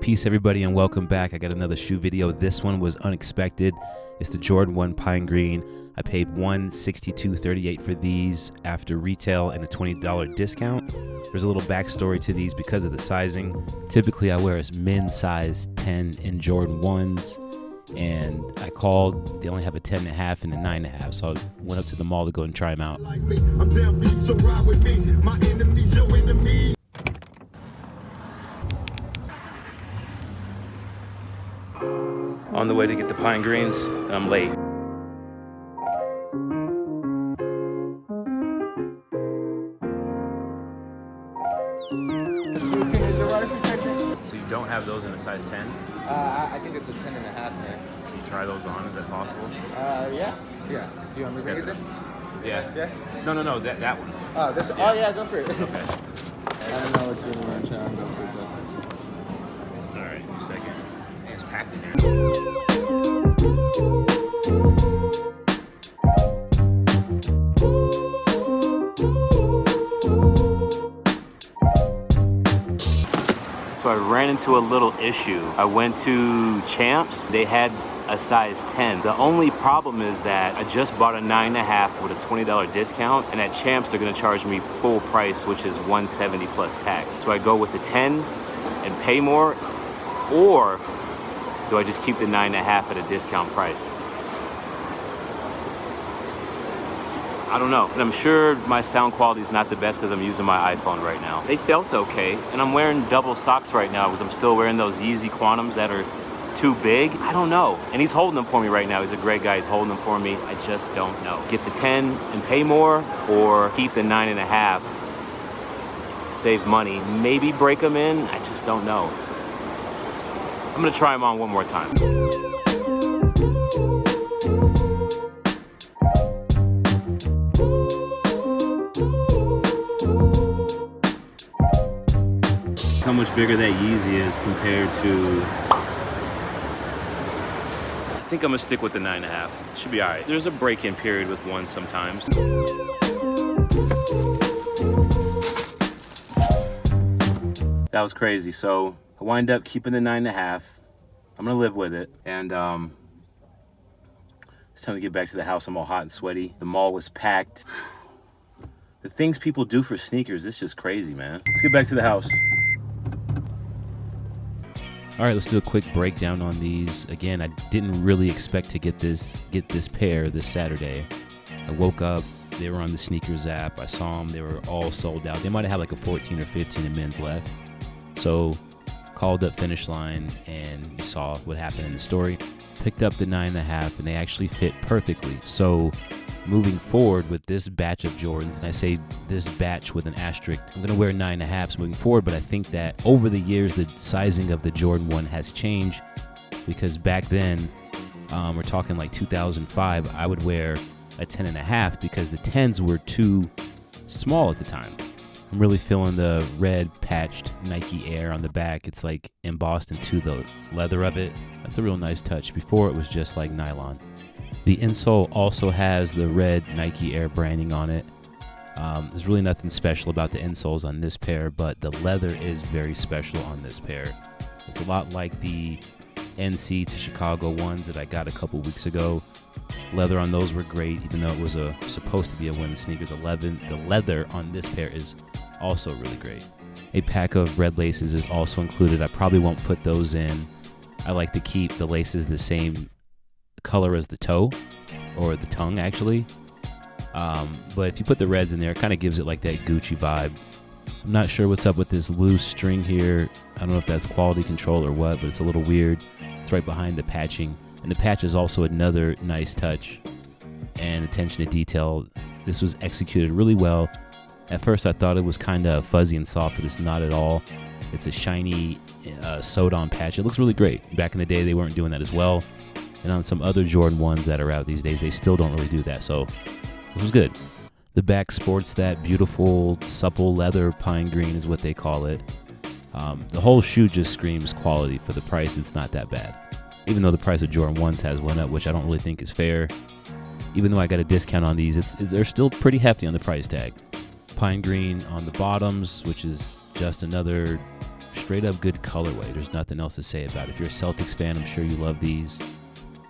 Peace everybody and welcome back. I got another shoe video. This one was unexpected. It's the Jordan 1 Pine Green. I paid $162.38 for these after retail and a $20 discount. There's a little backstory to these because of the sizing. Typically I wear a men's size 10 in Jordan 1s, and I called, they only have a 10.5 and a 9.5, so I went up to the mall to go and try them out. I'm down for you, so ride with me. My enemies, your enemies. On the way to get the Pine Greens, and I'm late. So you don't have those in a size 10? I think it's a 10.5 next. Can you try those on? Is that possible? Yeah. Do you want me to bring it then? Yeah. Yeah? No, that one. Oh, this. Yeah. Oh, yeah, go for it. Okay. I don't know what you want to try and go for it. All right, 1 second. It's packed in here. So I ran into a little issue. I went to Champs. They had a size 10. The only problem is that I just bought a 9.5 with a $20 discount, and at Champs they're gonna charge me full price, which is $170 plus tax. So I go with the 10 and pay more, or do I just keep the 9.5 at a discount price? I don't know, and I'm sure my sound quality is not the best because I'm using my iPhone right now. They felt okay, and I'm wearing double socks right now because I'm still wearing those Yeezy Quantums that are too big. I don't know, and he's holding them for me right now. He's a great guy, he's holding them for me. I just don't know. Get the 10 and pay more, or keep the 9.5, save money, maybe break them in, I just don't know. I'm gonna try them on one more time. How much bigger that Yeezy is compared to... I think I'm gonna stick with the 9.5. Should be all right. There's a break-in period with one sometimes. That was crazy. So I wind up keeping the 9.5. I'm gonna live with it. And it's time to get back to the house. I'm all hot and sweaty. The mall was packed. The things people do for sneakers, it's just crazy, man. Let's get back to the house. All right, let's do a quick breakdown on these. Again, I didn't really expect to get this pair this Saturday. I woke up, they were on the sneakers app. I saw them, they were all sold out. They might have had like a 14 or 15 in men's left. So called up Finish Line, and you saw what happened in the story. Picked up the 9.5, and they actually fit perfectly. So moving forward with this batch of Jordans, and I say this batch with an asterisk, I'm going to wear 9.5s moving forward, but I think that over the years, the sizing of the Jordan 1 has changed, because back then, we're talking like 2005, I would wear a 10.5 because the 10s were too small at the time. I'm really feeling the red patched Nike Air on the back. It's like embossed into the leather of it. That's a real nice touch. Before it was just like nylon. The insole also has the red Nike Air branding on it. There's really nothing special about the insoles on this pair, but the leather is very special on this pair. It's a lot like the NC to Chicago ones that I got a couple weeks ago. Leather on those were great, even though it was supposed to be a women's sneaker. The leather on this pair is also really great. A pack of red laces is also included. I probably won't put those in. I like to keep the laces the same color as the toe, or the tongue actually, but if you put the reds in there, it kind of gives it like that Gucci vibe. I'm not sure what's up with this loose string here. I don't know if that's quality control or what, but it's a little weird. It's right behind the patching, and the patch is also another nice touch and attention to detail. This was executed really well. At first I thought it was kind of fuzzy and soft, but it's not at all. It's a shiny sewed on patch. It looks really great. Back in the day they weren't doing that as well. And on some other Jordan 1s that are out these days, they still don't really do that. So this was good. The back sports that beautiful, supple leather pine green is what they call it. The whole shoe just screams quality. For the price, it's not that bad. Even though the price of Jordan 1s has went up, which I don't really think is fair. Even though I got a discount on these, they're still pretty hefty on the price tag. Pine green on the bottoms, which is just another straight up good colorway. There's nothing else to say about it. If you're a Celtics fan, I'm sure you love these.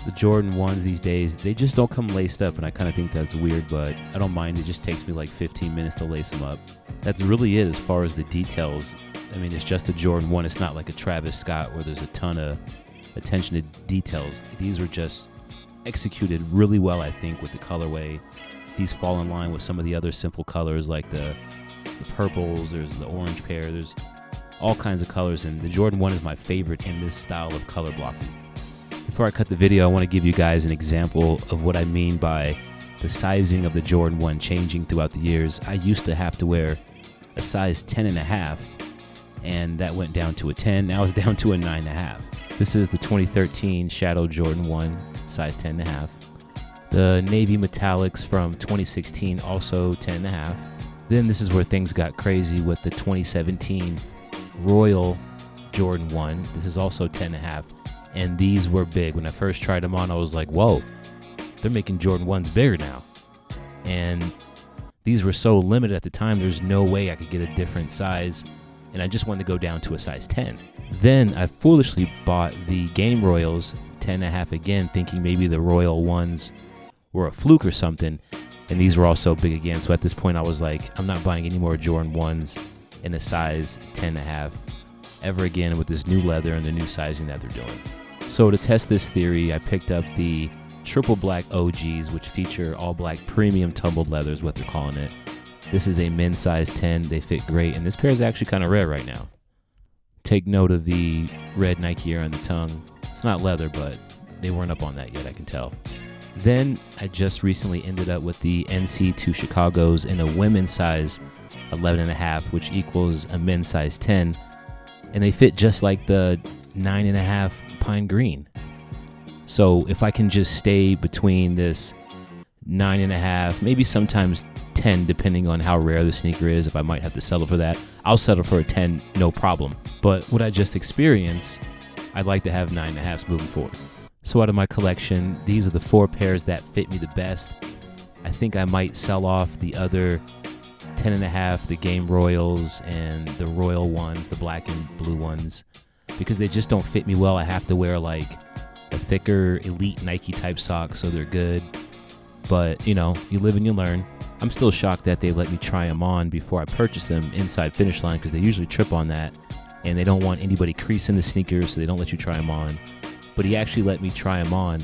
The Jordan 1s these days, they just don't come laced up, and I kind of think that's weird, but I don't mind. It just takes me like 15 minutes to lace them up. That's really it as far as the details. I mean, it's just a Jordan 1. It's not like a Travis Scott where there's a ton of attention to details. These were just executed really well, I think, with the colorway. These fall in line with some of the other simple colors like the purples, there's the orange pair, there's all kinds of colors, and the Jordan 1 is my favorite in this style of color blocking. Before I cut the video, I want to give you guys an example of what I mean by the sizing of the Jordan 1 changing throughout the years. I used to have to wear a size 10.5, and that went down to a 10. Now it's down to a 9.5. This is the 2013 Shadow Jordan 1, size 10.5. The Navy Metallics from 2016, also 10.5. Then this is where things got crazy with the 2017 Royal Jordan 1. This is also 10.5. And these were big. When I first tried them on, I was like, whoa, they're making Jordan 1s bigger now. And these were so limited at the time, there's no way I could get a different size. And I just wanted to go down to a size 10. Then I foolishly bought the Game Royals 10.5 again, thinking maybe the Royal ones were a fluke or something. And these were also big again. So at this point, I was like, I'm not buying any more Jordan 1s in a size 10.5 ever again with this new leather and the new sizing that they're doing. So to test this theory, I picked up the triple black OGs, which feature all black premium tumbled leather is what they're calling it. This is a men's size 10. They fit great, and this pair is actually kind of rare right now. Take note of the red Nike Air on the tongue. It's not leather, but they weren't up on that yet, I can tell. Then I just recently ended up with the NC2 Chicagos in a women's size 11.5, which equals a men's size 10. And they fit just like the 9.5 pine green. So if I can just stay between this 9.5, maybe sometimes 10, depending on how rare the sneaker is, if I might have to settle for that, I'll settle for a 10, no problem. But what I just experienced, I'd like to have 9.5s moving forward. So out of my collection, these are the 4 pairs that fit me the best. I think I might sell off the other 10.5, the Game Royals and the Royal ones, the black and blue ones, because they just don't fit me well. I have to wear like a thicker elite Nike type sock so they're good. But you know, you live and you learn. I'm still shocked that they let me try them on before I purchased them inside Finish Line, because they usually trip on that and they don't want anybody creasing the sneakers, so they don't let you try them on. But he actually let me try them on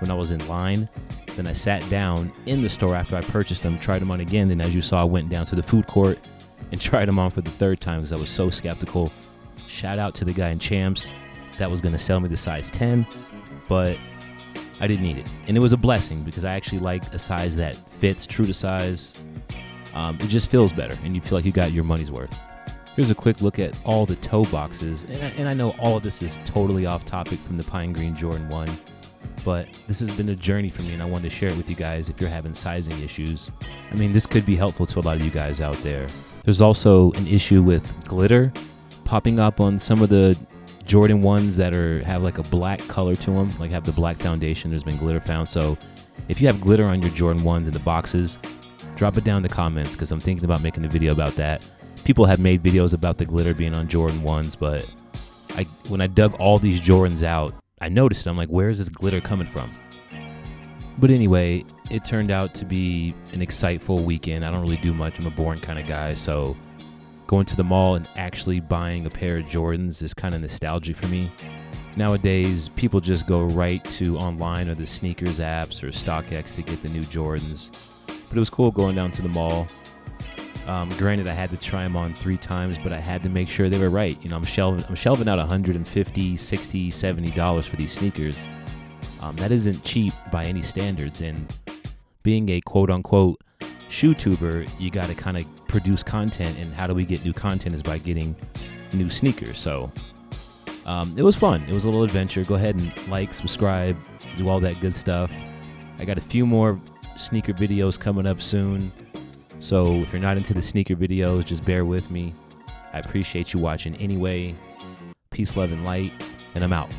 when I was in line. Then I sat down in the store after I purchased them, tried them on again. Then as you saw, I went down to the food court and tried them on for the 3rd time because I was so skeptical. Shout out to the guy in Champs that was going to sell me the size 10, but I didn't need it. And it was a blessing because I actually like a size that fits true to size. It just feels better and you feel like you got your money's worth. Here's a quick look at all the toe boxes. And I know all of this is totally off topic from the Pine Green Jordan 1, but this has been a journey for me and I wanted to share it with you guys if you're having sizing issues. I mean, this could be helpful to a lot of you guys out there. There's also an issue with glitter popping up on some of the Jordan 1s that have like a black color to them, like have the black foundation. There's been glitter found. So if you have glitter on your Jordan 1s in the boxes, drop it down in the comments because I'm thinking about making a video about that. People have made videos about the glitter being on Jordan 1s, but when I dug all these Jordans out, I noticed it. I'm like, where is this glitter coming from? But anyway, it turned out to be an exciteful weekend. I don't really do much. I'm a boring kind of guy, so going to the mall and actually buying a pair of Jordans is kind of nostalgic for me. Nowadays, people just go right to online or the sneakers apps or StockX to get the new Jordans. But it was cool going down to the mall. Granted, I had to try them on 3 times, but I had to make sure they were right. You know, I'm shelving out $150, $60, $70 for these sneakers. That isn't cheap by any standards. And being a quote-unquote shoe tuber, you got to kind of produce content. And how do we get new content is by getting new sneakers. So it was fun. It was a little adventure. Go ahead and like, subscribe, do all that good stuff. I got a few more sneaker videos coming up soon. So if you're not into the sneaker videos, just bear with me. I appreciate you watching anyway. Peace, love, and light, and I'm out.